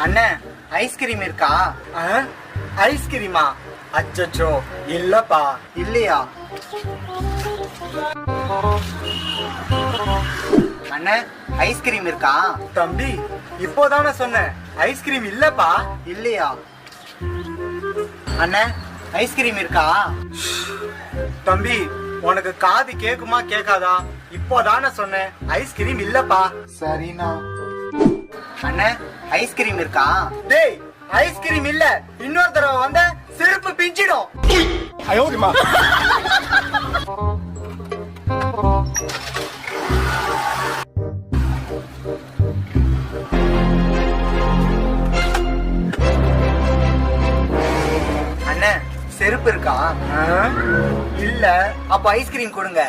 அண்ணே ஐஸ்கிரீம் இருக்கா? ஐஸ்கிரீமா? அச்சோ இல்லப்பா. இல்லையா? அண்ணே ஐஸ்கிரீம் இருக்கா? தம்பி இப்போதானே சொன்னேன் ஐஸ்கிரீம் இல்லப்பா. இல்லையா? அண்ணே ஐஸ்கிரீம் இருக்கா? தம்பி உனக்கு காது கேக்குமா கேக்காதா? இப்போதானே சொன்னேன் ஐஸ்கிரீம் இல்லப்பா. சரிண்ணா. அண்ணே ஐஸ்கிரீம் இருக்கா? டேய் ஐஸ்கிரீம் இல்ல, இன்னொரு தடவை வந்த செருப்பு பிஞ்சிடும். அண்ணே செருப்பு இருக்கா? இல்ல, அப்ப ஐஸ்கிரீம் கொடுங்க.